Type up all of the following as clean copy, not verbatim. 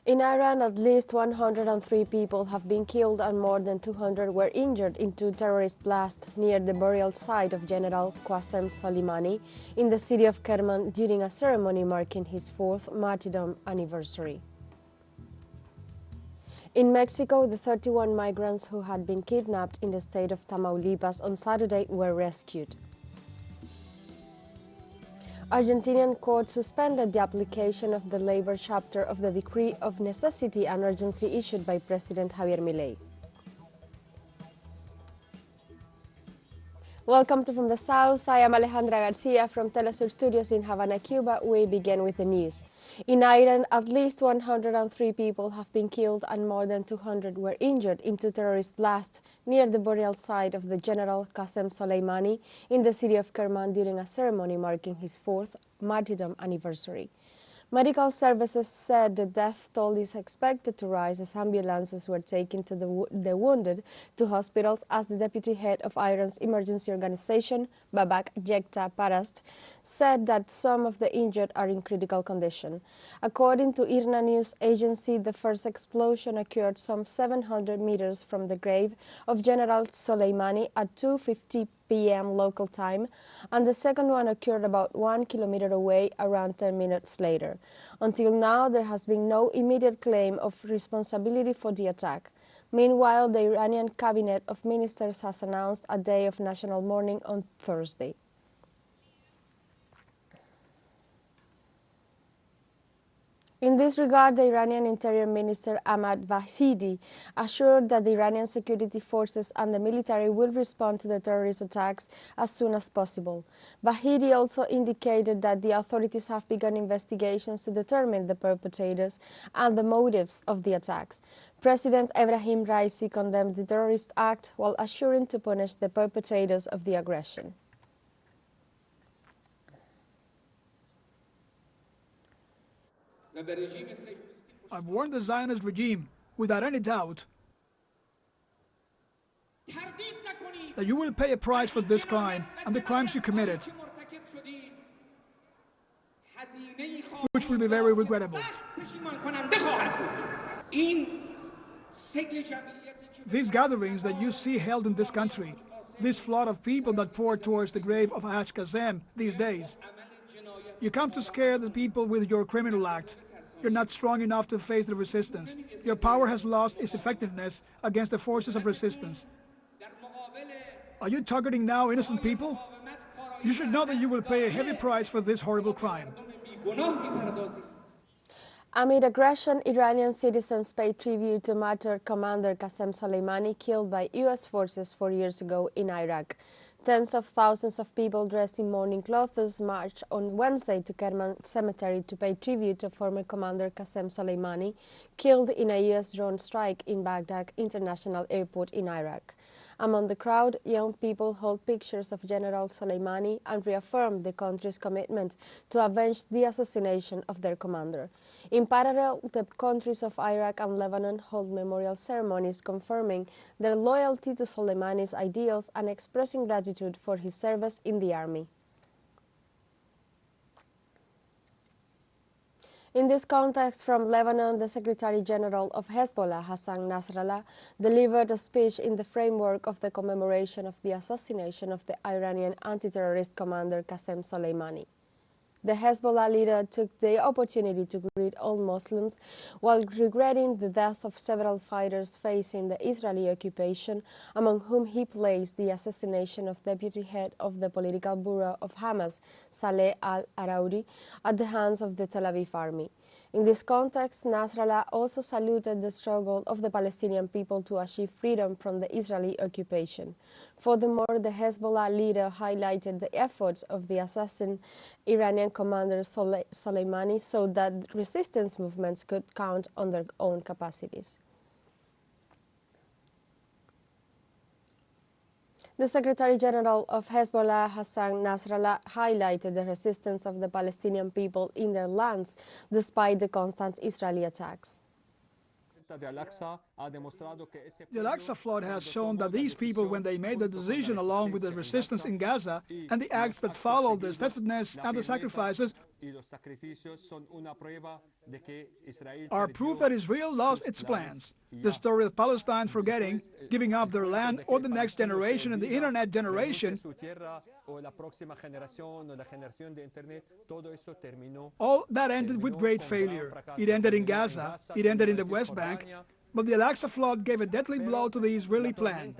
In Iran, at least 103 people have been killed and more than 200 were injured in two terrorist blasts near the burial site of General Soleimani in the city of Kerman during a ceremony marking his fourth martyrdom anniversary. In Mexico, the 31 migrants who had been kidnapped in the state of Tamaulipas on Saturday were rescued. Argentinian court suspended the application of the labor chapter of the Decree of Necessity and Urgency issued by President Javier Milei. Welcome to From the South. I am Alejandra Garcia from teleSUR Studios in Havana, Cuba. We begin with the news. In Iran, at least 103 people have been killed and more than 200 were injured in two terrorist blasts near the burial site of the General Soleimani in the city of Kerman during a ceremony marking his fourth martyrdom anniversary. Medical services said the death toll is expected to rise as ambulances were taken to the wounded to hospitals, as the deputy head of Iran's emergency organization, Babak Yekta Parast, said that some of the injured are in critical condition. According to IRNA news agency, the first explosion occurred some 700 meters from the grave of General Soleimani at 2:50 p.m. local time, and the second one occurred about 1 kilometer away around 10 minutes later. Until now, there has been no immediate claim of responsibility for the attack. Meanwhile, the Iranian cabinet of ministers has announced a day of national mourning on Thursday. In this regard, the Iranian Interior Minister Ahmad Vahidi assured that the Iranian security forces and the military will respond to the terrorist attacks as soon as possible. Vahidi also indicated that the authorities have begun investigations to determine the perpetrators and the motives of the attacks. President Ebrahim Raisi condemned the terrorist act while assuring to punish the perpetrators of the aggression. I've warned the Zionist regime, without any doubt, that you will pay a price for this crime and the crimes you committed, which will be very regrettable. These gatherings that you see held in this country, this flood of people that pour towards the grave of Haj Kazem these days, you come to scare the people with your criminal act. You're not strong enough to face the resistance. Your power has lost its effectiveness against the forces of resistance. Are you targeting now innocent people? You should know that you will pay a heavy price for this horrible crime. Amid aggression, Iranian citizens paid tribute to martyred Commander Qasem Soleimani, killed by U.S. forces 4 years ago in Iraq. Tens of thousands of people dressed in mourning clothes marched on Wednesday to Kerman Cemetery to pay tribute to former Commander Qasem Soleimani, killed in a U.S. drone strike in Baghdad International Airport in Iraq. Among the crowd, young people hold pictures of General Soleimani and reaffirmed the country's commitment to avenge the assassination of their commander. In parallel, the countries of Iraq and Lebanon hold memorial ceremonies confirming their loyalty to Soleimani's ideals and expressing gratitude for his service in the army. In this context, from Lebanon, the Secretary General of Hezbollah, Hassan Nasrallah, delivered a speech in the framework of the commemoration of the assassination of the Iranian anti-terrorist commander Qasem Soleimani. The Hezbollah leader took the opportunity to greet all Muslims while regretting the death of several fighters facing the Israeli occupation, among whom he placed the assassination of deputy head of the political bureau of Hamas, Saleh al-Arauri, at the hands of the Tel Aviv army. In this context, Nasrallah also saluted the struggle of the Palestinian people to achieve freedom from the Israeli occupation. Furthermore, the Hezbollah leader highlighted the efforts of the assassin Iranian commander Soleimani so that resistance movements could count on their own capacities. The Secretary General of Hezbollah, Hassan Nasrallah, highlighted the resistance of the Palestinian people in their lands despite the constant Israeli attacks. The Al-Aqsa flood has shown that these people, when they made the decision along with the resistance in Gaza and the acts that followed, the steadfastness and the sacrifices, are proof that Israel lost its plans. The story of Palestine forgetting, giving up their land, or the next generation and the internet generation, all that ended with great failure. It ended in Gaza, it ended in the West Bank, but the Al-Aqsa flood gave a deadly blow to the Israeli plan.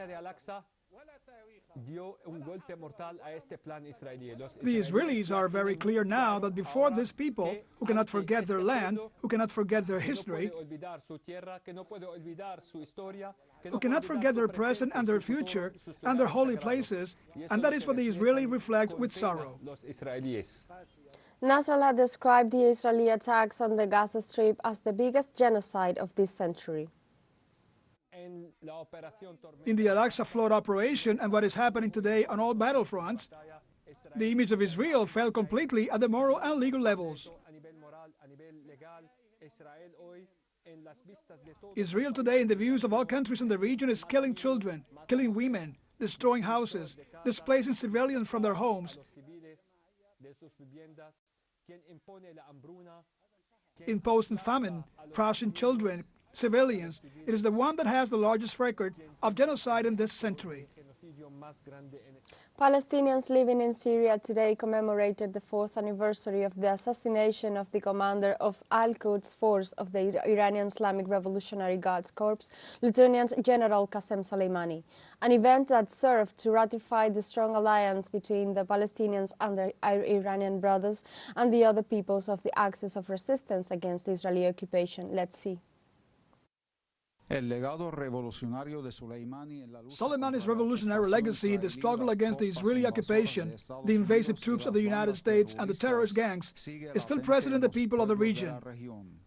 The Israelis are very clear now that before these people, who cannot forget their land, who cannot forget their history, who cannot forget their present and their future and their holy places, and that is what the Israeli reflect with sorrow. Nasrallah described the Israeli attacks on the Gaza Strip as the biggest genocide of this century. In the Al-Aqsa flood operation and what is happening today on all battlefronts, the image of Israel fell completely at the moral and legal levels. Israel today, in the views of all countries in the region, is killing children, killing women, destroying houses, displacing civilians from their homes, imposing famine, crushing children, civilians. It is the one that has the largest record of genocide in this century. Palestinians living in Syria today commemorated the 4th anniversary of the assassination of the commander of Al-Quds Force of the Iranian Islamic Revolutionary Guards Corps, Lieutenant General Qasem Soleimani, an event that served to ratify the strong alliance between the Palestinians and their Iranian brothers and the other peoples of the axis of resistance against Israeli occupation. Let's see. Soleimani's revolutionary legacy, the struggle against the Israeli occupation, the invasive troops of the United States, and the terrorist gangs, is still present in the people of the region.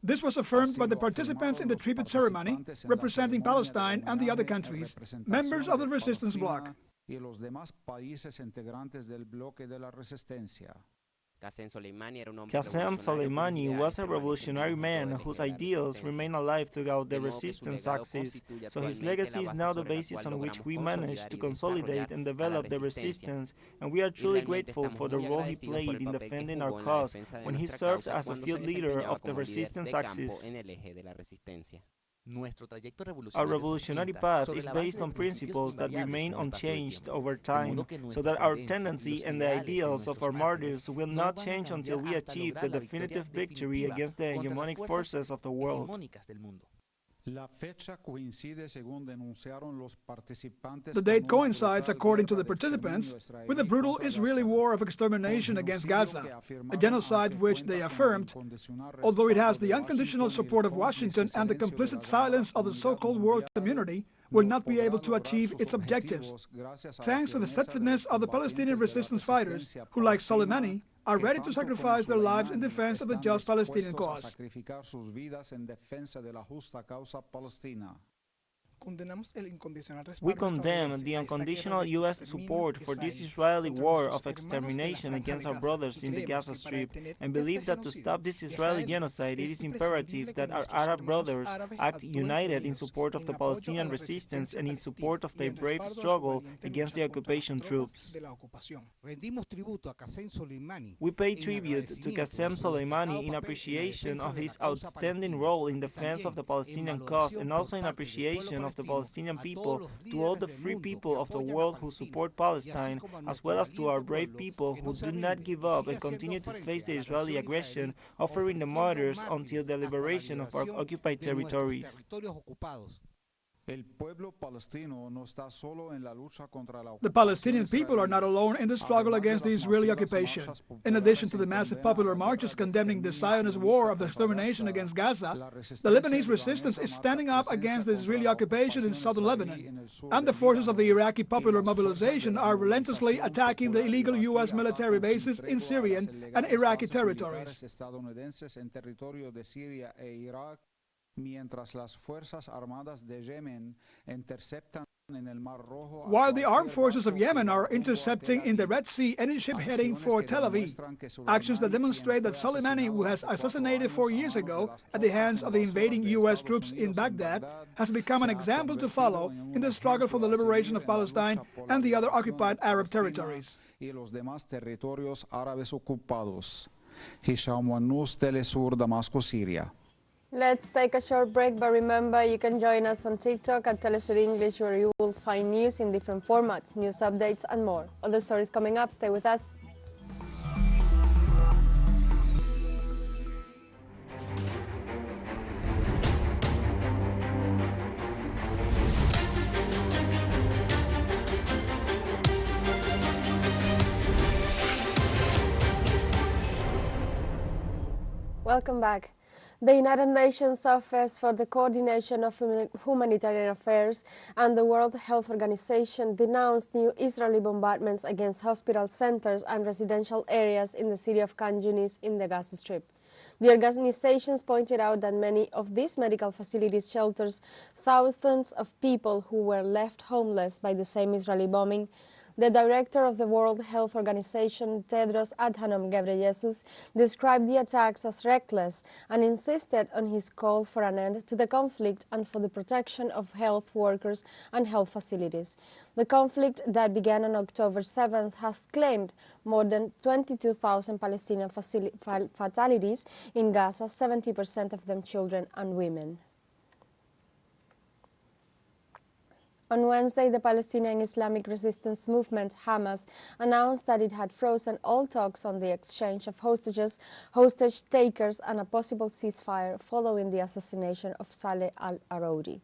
This was affirmed by the participants in the tribute ceremony, representing Palestine and the other countries, members of the resistance bloc. Qasem Soleimani was a revolutionary man whose ideals remain alive throughout the resistance axis, so his legacy is now the basis on which we manage to consolidate and develop the resistance, and we are truly grateful for the role he played in defending our cause when he served as a field leader of the resistance axis. Our revolutionary path is based on principles that remain unchanged over time, so that our tendency and the ideals of our martyrs will not change until we achieve the definitive victory against the hegemonic forces of the world. The date coincides, according to the participants, with the brutal Israeli war of extermination against Gaza, a genocide which they affirmed, although it has the unconditional support of Washington and the complicit silence of the so-called world community, will not be able to achieve its objectives, thanks to the steadfastness of the Palestinian resistance fighters, who, like Soleimani, are ready to sacrifice their lives in defense of the just Palestinian cause. We condemn the unconditional U.S. support for this Israeli war of extermination against our brothers in the Gaza Strip, and believe that to stop this Israeli genocide, it is imperative that our Arab brothers act united in support of the Palestinian resistance and in support of their brave struggle against the occupation troops. We pay tribute to Qasem Soleimani in appreciation of his outstanding role in defense of the Palestinian cause, and also in appreciation of the Palestinian people, to all the free people of the world who support Palestine, as well as to our brave people who do not give up and continue to face the Israeli aggression, offering the martyrs until the liberation of our occupied territories. The Palestinian people are not alone in the struggle against the Israeli occupation. In addition to the massive popular marches condemning the Zionist war of extermination against Gaza, the Lebanese resistance is standing up against the Israeli occupation in southern Lebanon, and the forces of the Iraqi Popular Mobilization are relentlessly attacking the illegal U.S. military bases in Syrian and Iraqi territories. While the armed forces of Yemen are intercepting in the Red Sea any ship heading for Tel Aviv, actions that demonstrate that Soleimani, who was assassinated 4 years ago at the hands of the invading U.S. troops in Baghdad, has become an example to follow in the struggle for the liberation of Palestine and the other occupied Arab territories. هشام ونوس teleSUR دمشق سوريا. Let's take a short break, but remember you can join us on TikTok at teleSUR English, where you will find news in different formats, news updates and more. Other stories coming up, stay with us. Welcome back. The United Nations Office for the Coordination of Humanitarian Affairs and the World Health Organization denounced new Israeli bombardments against hospital centers and residential areas in the city of Khan Yunis in the Gaza Strip. The organizations pointed out that many of these medical facilities shelters thousands of people who were left homeless by the same Israeli bombing. The director of the World Health Organization, Tedros Adhanom Ghebreyesus, described the attacks as reckless and insisted on his call for an end to the conflict and for the protection of health workers and health facilities. The conflict that began on October 7th has claimed more than 22,000 Palestinian fatalities in Gaza, 70% of them children and women. On Wednesday, the Palestinian Islamic Resistance Movement, Hamas, announced that it had frozen all talks on the exchange of hostages, hostage takers, and a possible ceasefire following the assassination of Saleh al-Arodi.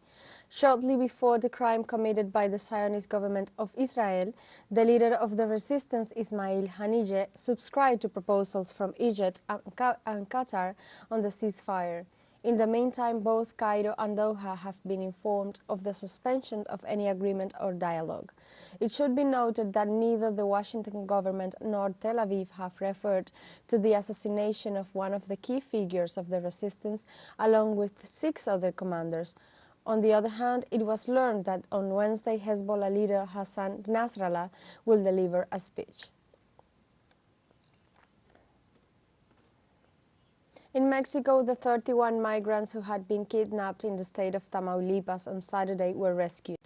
Shortly before the crime committed by the Zionist government of Israel, the leader of the resistance, Ismail Haniyeh, subscribed to proposals from Egypt and Qatar on the ceasefire. In the meantime, both Cairo and Doha have been informed of the suspension of any agreement or dialogue. It should be noted that neither the Washington government nor Tel Aviv have referred to the assassination of one of the key figures of the resistance, along with 6 other commanders. On the other hand, it was learned that on Wednesday, Hezbollah leader Hassan Nasrallah will deliver a speech. In Mexico, the 31 migrants who had been kidnapped in the state of Tamaulipas on Saturday were rescued.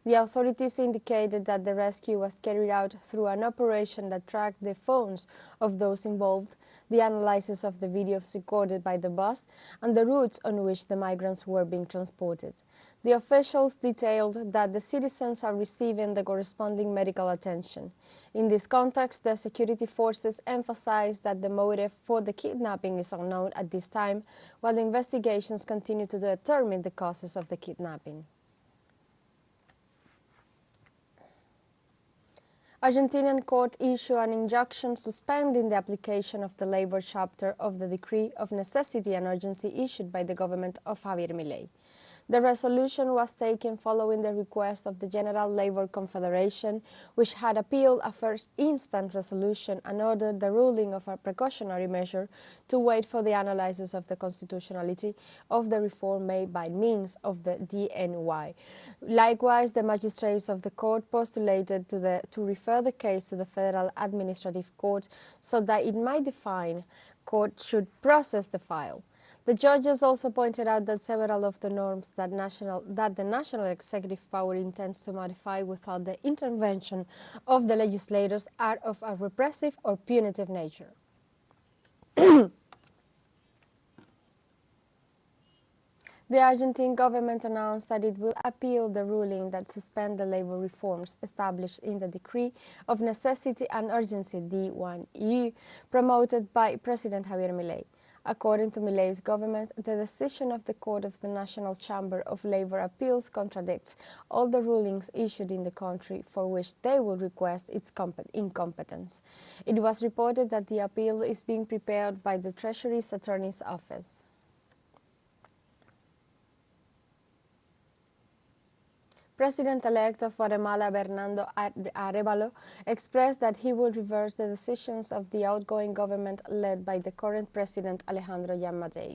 The authorities indicated that the rescue was carried out through an operation that tracked the phones of those involved, the analysis of the videos recorded by the bus, and the routes on which the migrants were being transported. The officials detailed that the citizens are receiving the corresponding medical attention. In this context, the security forces emphasized that the motive for the kidnapping is unknown at this time, while the investigations continue to determine the causes of the kidnapping. Argentinian court issued an injunction suspending the application of the labor chapter of the decree of necessity and urgency issued by the government of Javier Milei. The resolution was taken following the request of the General Labor Confederation, which had appealed a first-instance resolution and ordered the ruling of a precautionary measure to wait for the analysis of the constitutionality of the reform made by means of the DNY. Likewise, the magistrates of the court postulated to refer the case to the Federal Administrative Court so that it might define court should process the file. The judges also pointed out that several of the norms that the national executive power intends to modify without the intervention of the legislators are of a repressive or punitive nature. The Argentine government announced that it will appeal the ruling that suspend the labor reforms established in the Decree of Necessity and Urgency D1U promoted by President Javier Milei. According to Milei's government, the decision of the Court of the National Chamber of Labor Appeals contradicts all the rulings issued in the country for which they will request its incompetence. It was reported that the appeal is being prepared by the Treasury's Attorney's Office. President-elect of Guatemala, Bernardo Arévalo, expressed that he will reverse the decisions of the outgoing government led by the current president, Alejandro Yamatei.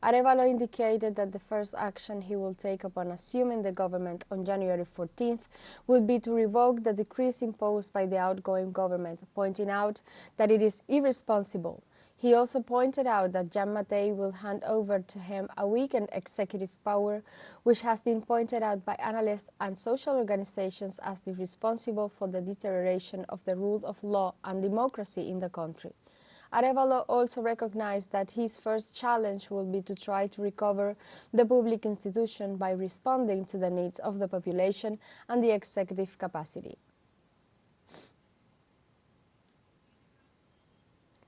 Arévalo indicated that the first action he will take upon assuming the government on January 14th will be to revoke the decrees imposed by the outgoing government, pointing out that it is irresponsible. He also pointed out that Yamatei will hand over to him a weakened executive power, which has been pointed out by analysts and social organizations as responsible for the deterioration of the rule of law and democracy in the country. Arevalo also recognized that his first challenge will be to try to recover the public institution by responding to the needs of the population and the executive capacity.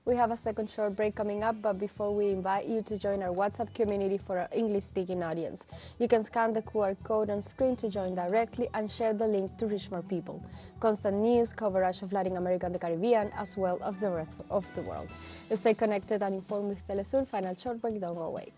We have a second short break coming up, but before we invite you to join our WhatsApp community for our English-speaking audience. You can scan the QR code on screen to join directly and share the link to reach more people. Constant news, coverage of Latin America and the Caribbean, as well as the rest of the world. Stay connected and informed with teleSUR. Final short break, don't go away.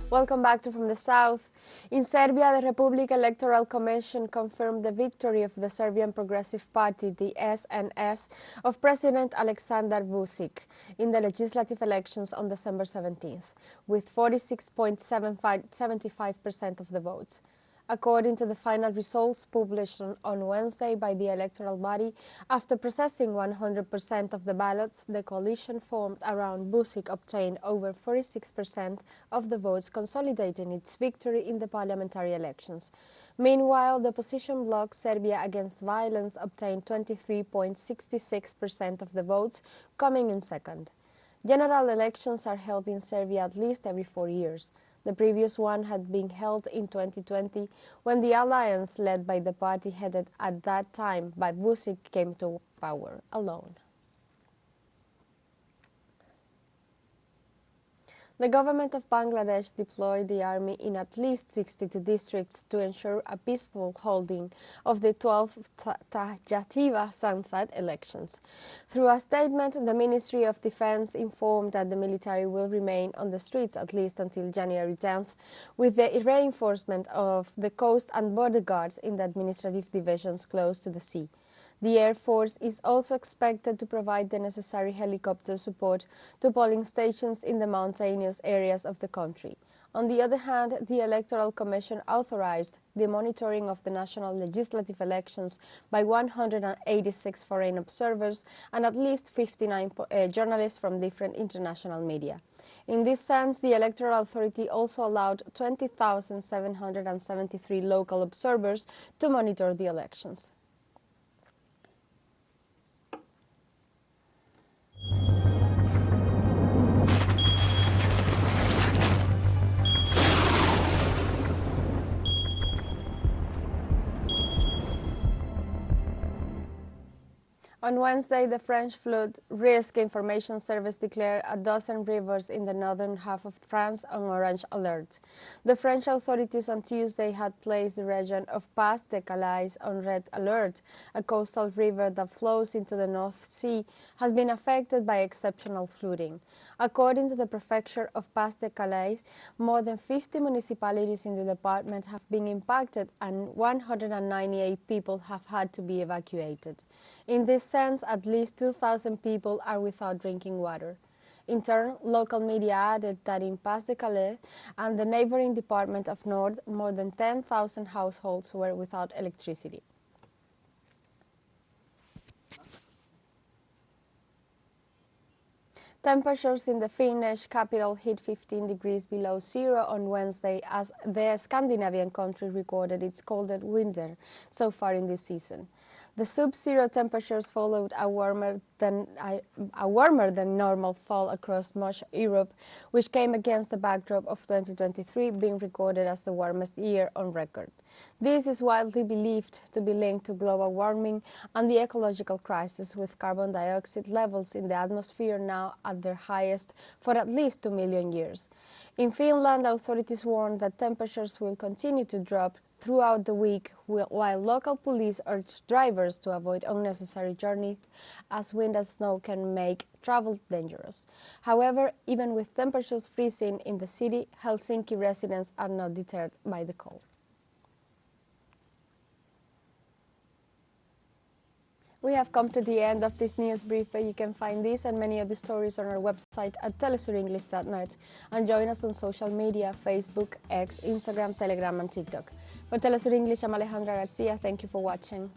Welcome back to From the South. In Serbia, the Republic Electoral Commission confirmed the victory of the Serbian Progressive Party, the SNS, of President Aleksandar Vučić in the legislative elections on December 17th, with 46.75% of the votes. According to the final results published on Wednesday by the electoral body, after processing 100% of the ballots, the coalition formed around Vučić obtained over 46% of the votes, consolidating its victory in the parliamentary elections. Meanwhile, the opposition bloc Serbia Against Violence obtained 23.66% of the votes, coming in second. General elections are held in Serbia at least every 4 years. The previous one had been held in 2020, when the alliance led by the party headed at that time by Vučić came to power alone. The government of Bangladesh deployed the army in at least 62 districts to ensure a peaceful holding of the 12th Tajatiba Sangsad elections. Through a statement, the Ministry of Defense informed that the military will remain on the streets at least until January 10th, with the reinforcement of the coast and border guards in the administrative divisions close to the sea. The Air Force is also expected to provide the necessary helicopter support to polling stations in the mountainous areas of the country. On the other hand, the Electoral Commission authorized the monitoring of the national legislative elections by 186 foreign observers and at least 59 journalists from different international media. In this sense, the Electoral Authority also allowed 20,773 local observers to monitor the elections. On Wednesday, the French Flood Risk Information Service declared a dozen rivers in the northern half of France on orange alert. The French authorities on Tuesday had placed the region of Pas de Calais on red alert. A coastal river that flows into the North Sea has been affected by exceptional flooding. According to the prefecture of Pas de Calais, more than 50 municipalities in the department have been impacted and 198 people have had to be evacuated. In this sense, at least 2,000 people are without drinking water. In turn, local media added that in Pas de Calais and the neighboring department of Nord, more than 10,000 households were without electricity. Temperatures in the Finnish capital hit 15 degrees below zero on Wednesday as the Scandinavian country recorded its coldest winter so far in this season. The sub-zero temperatures followed a warmer than normal fall across much Europe, which came against the backdrop of 2023 being recorded as the warmest year on record. This is widely believed to be linked to global warming and the ecological crisis, with carbon dioxide levels in the atmosphere now at their highest for at least 2 million years. In Finland, authorities warned that temperatures will continue to drop throughout the week, while local police urge drivers to avoid unnecessary journeys as wind and snow can make travel dangerous. However, even with temperatures freezing in the city, Helsinki residents are not deterred by the cold. We have come to the end of this news brief, but you can find this and many of the stories on our website at telesurenglish.net and join us on social media, Facebook, X, Instagram, Telegram and TikTok. For TeleSUR English, I'm Alejandra Garcia. Thank you for watching.